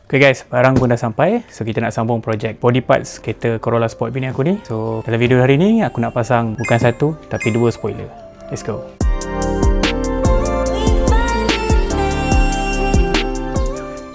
Okay guys, barang pun dah sampai. So kita nak sambung projek body parts kereta Corolla Sport bini aku ni. So dalam video hari ni aku nak pasang bukan satu tapi dua spoiler. Let's go.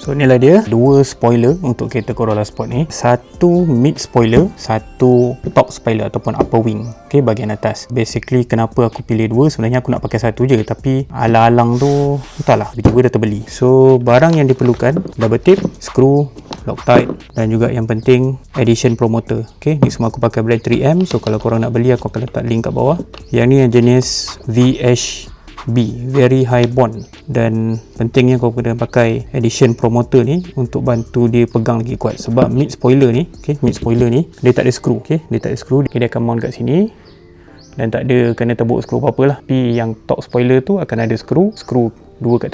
So inilah dia, dua spoiler untuk kereta Corolla Sport ni. Satu mid spoiler, satu top spoiler ataupun upper wing. Okay, bahagian atas. Basically kenapa aku pilih dua, sebenarnya aku nak pakai satu je, tapi alang-alang tu entahlah, tiba-tiba dah terbeli. So barang yang diperlukan, double tape, screw, Loctite dan juga yang penting Edition promoter. Okay, ni semua aku pakai brand 3M. So kalau korang nak beli, aku akan letak link kat bawah. Yang ni yang jenis VHB, Very High Bond. Dan pentingnya kau kena pakai Edition promoter ni untuk bantu dia pegang lagi kuat. Sebab mid spoiler ni, okay, mid spoiler ni dia tak ada screw, okay, dia tak ada screw. Dia akan mount kat sini dan tak ada kena tebuk skru apa-apa lah. Tapi yang top spoiler tu akan ada skru dua kat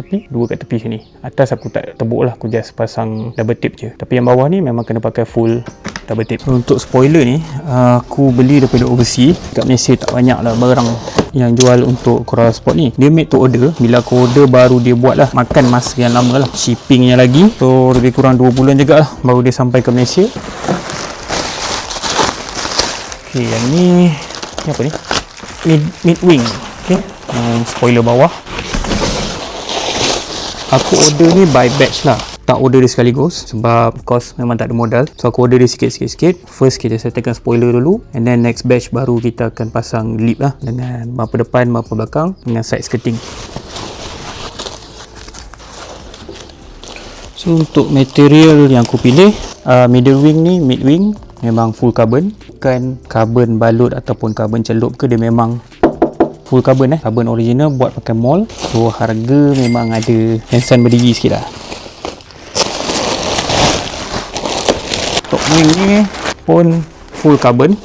tepi sini. Atas aku tak tebuk lah, aku just pasang double tape je. Tapi yang bawah ni memang kena pakai full double tape. So, untuk spoiler ni aku beli daripada overseas. Kat Malaysia tak banyak lah barang yang jual untuk Corolla Sport ni. Dia made to order. Bila aku order baru dia buat lah. Makan masa yang lama lah, shippingnya lagi. So lebih kurang 2 bulan juga lah baru dia sampai ke Malaysia. Okay, yang ni apa ni? Mid wing. Okay, spoiler bawah. Aku order ni by batch lah, tak order dia sekaligus sebab of course memang tak ada modal. So aku order dia sikit-sikit. First kita settlekan spoiler dulu, and then next batch baru kita akan pasang lip lah, dengan bumper depan, bumper belakang dengan side skirting. So untuk material yang aku pilih, middle wing ni, mid wing memang full carbon. Bukan carbon balut ataupun carbon celup ke, dia memang full carbon carbon original buat pakai mall. So harga memang ada hensan berdiri sikit lah. Top wing ni pun full carbon.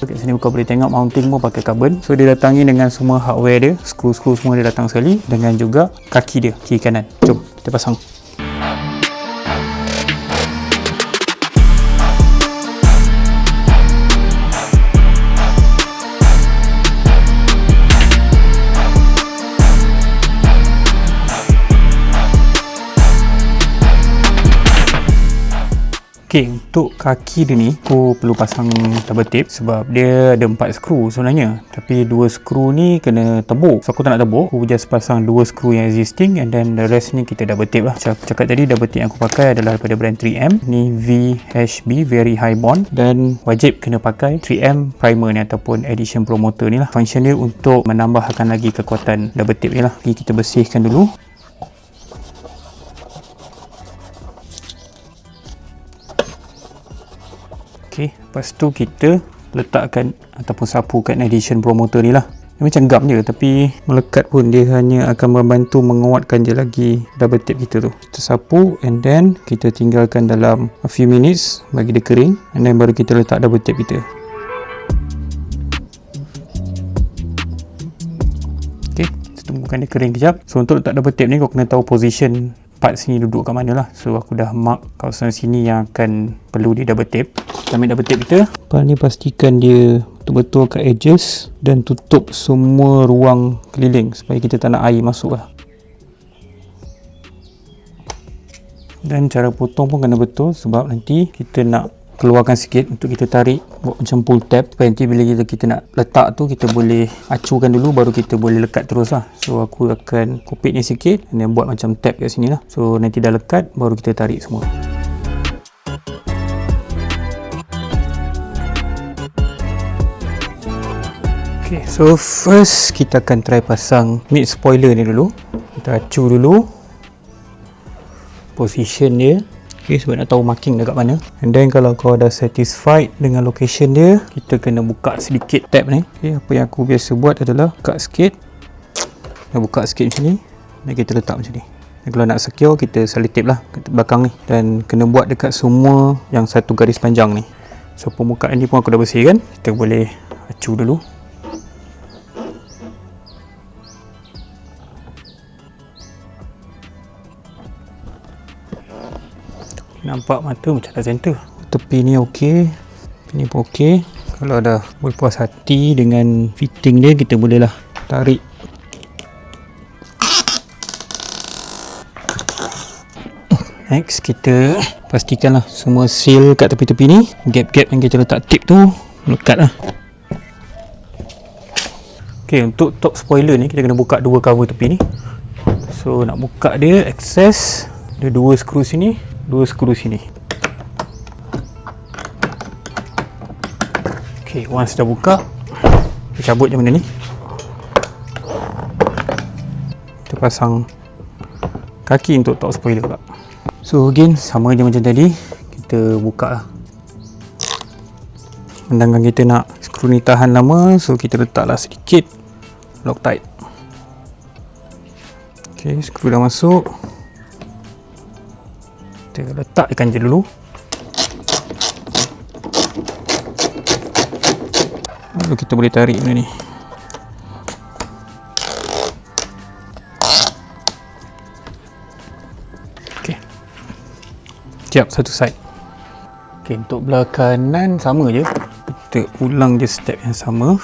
Kat sini kau boleh tengok mounting pun pakai carbon. So dia datangi dengan semua hardware dia, skru-skru semua dia datang sekali, dengan juga kaki dia, kiri kanan. Jom kita pasang. Okay, untuk kaki dia ni aku perlu pasang double tape sebab dia ada 4 skru sebenarnya, tapi 2 skru ni kena tebuk. So aku tak nak tebuk, aku just pasang 2 skru yang existing, and then the rest ni kita double tape lah. Macam aku cakap tadi, double tape yang aku pakai adalah daripada brand 3M. Ni VHB, Very High Bond, dan wajib kena pakai 3M primer ni ataupun Edition promoter ni lah. Function dia untuk menambahkan lagi kekuatan double tape ni lah. Jadi kita bersihkan dulu. Okay, lepas tu kita letakkan ataupun sapukan Edition promoter ni lah. Dia macam gam je, tapi melekat pun dia hanya akan membantu menguatkan je lagi double tape kita tu. Kita sapu, and then kita tinggalkan dalam a few minutes bagi dia kering, and then baru kita letak double tape kita. Okay, kita tunggukan dia kering kejap. So untuk letak double tape ni kau kena tahu position part sini duduk kat mana lah. So aku dah mark kawasan sini yang akan perlu di double tape. Kita ambil double tape kita. Lepas ni pastikan dia betul-betul kat edges dan tutup semua ruang keliling supaya kita tak nak air masuk lah. Dan cara potong pun kena betul sebab nanti kita nak keluarkan sikit untuk kita tarik, buat macam pull tab, supaya nanti bila kita nak letak tu kita boleh acukan dulu, baru kita boleh lekat terus lah. So aku akan kupit ni sikit dan buat macam tab kat sini lah. So nanti dah lekat baru kita tarik semua. Okay, so first kita akan try pasang mid spoiler ni dulu. Kita acu dulu position dia. Okay, sebab nak tahu marking dekat mana. And then kalau kau dah satisfied dengan location dia, kita kena buka sedikit tab ni. Okay, apa yang aku biasa buat adalah buka sikit, buka sikit macam ni, dan kita letak macam ni. Dan kalau nak secure, kita salin tape lah kat belakang ni, dan kena buat dekat semua yang satu garis panjang ni. So permukaan ni pun aku dah bersihkan. Kita boleh acu dulu. Nampak mata macam dah center. Tepi ni okey, tepi ni pun okey. Kalau dah berpuas hati dengan fitting dia, kita bolehlah tarik Next, kita pastikanlah semua seal kat tepi-tepi ni. Gap-gap yang kita letak tip tu melekat lah. Ok, untuk top spoiler ni kita kena buka dua cover tepi ni. So nak buka dia, access, ada dua skru sini, dua skru sini. Ok, once dah buka, kita cabut je benda ni. Kita pasang kaki untuk top spoiler pula. So again, sama je macam tadi, kita buka lah. Sedangkan kita nak skru ni tahan lama, so kita letaklah sedikit Loctite. Ok, skru dah masuk, kita letakkan je dulu. Lalu kita boleh tarik benda ni. Siap, satu side. Ok, untuk belah kanan sama je, kita ulang je step yang sama.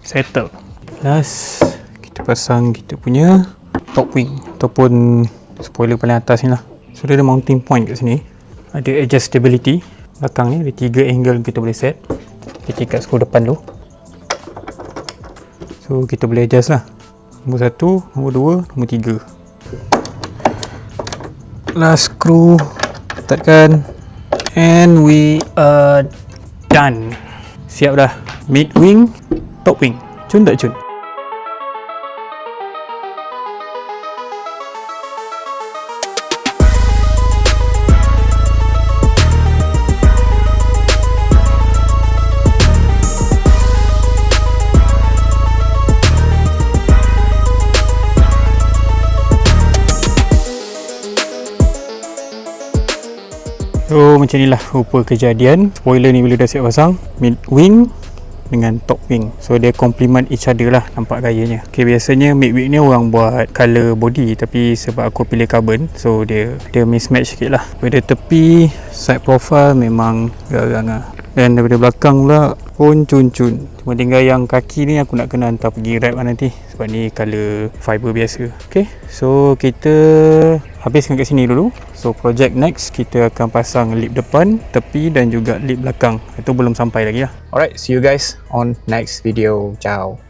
Settle. Last, kita pasang kita punya top wing ataupun spoiler paling atas ni lah. So dia ada mounting point kat sini, ada adjustability. Belakang ni ada 3 angle kita boleh set. Kita ikat skru depan dulu, so kita boleh adjust lah. Nombor 1, nombor 2, nombor 3. Last screw, letakkan, and we are done. Siap dah. Mid wing, top wing. Cun tak cun? So macam inilah rupa kejadian. Spoiler ni bila dah siap pasang, mid wing dengan top wing, so dia complement each other lah, nampak gayanya. Ok, biasanya mid wing ni orang buat colour body, tapi sebab aku pilih carbon, so dia mismatch sikit lah. Pada tepi side profile memang garang lah, dan daripada belakang pula pun cun-cun. Cuma tinggal yang kaki ni aku nak kena hantar pergi wrap lah nanti, sebab ni colour fiber biasa. Ok, so kita habiskan kat sini dulu. So project next, kita akan pasang lip depan, tepi dan juga lip belakang. Itu belum sampai lagi lah. Alright, see you guys on next video. Ciao.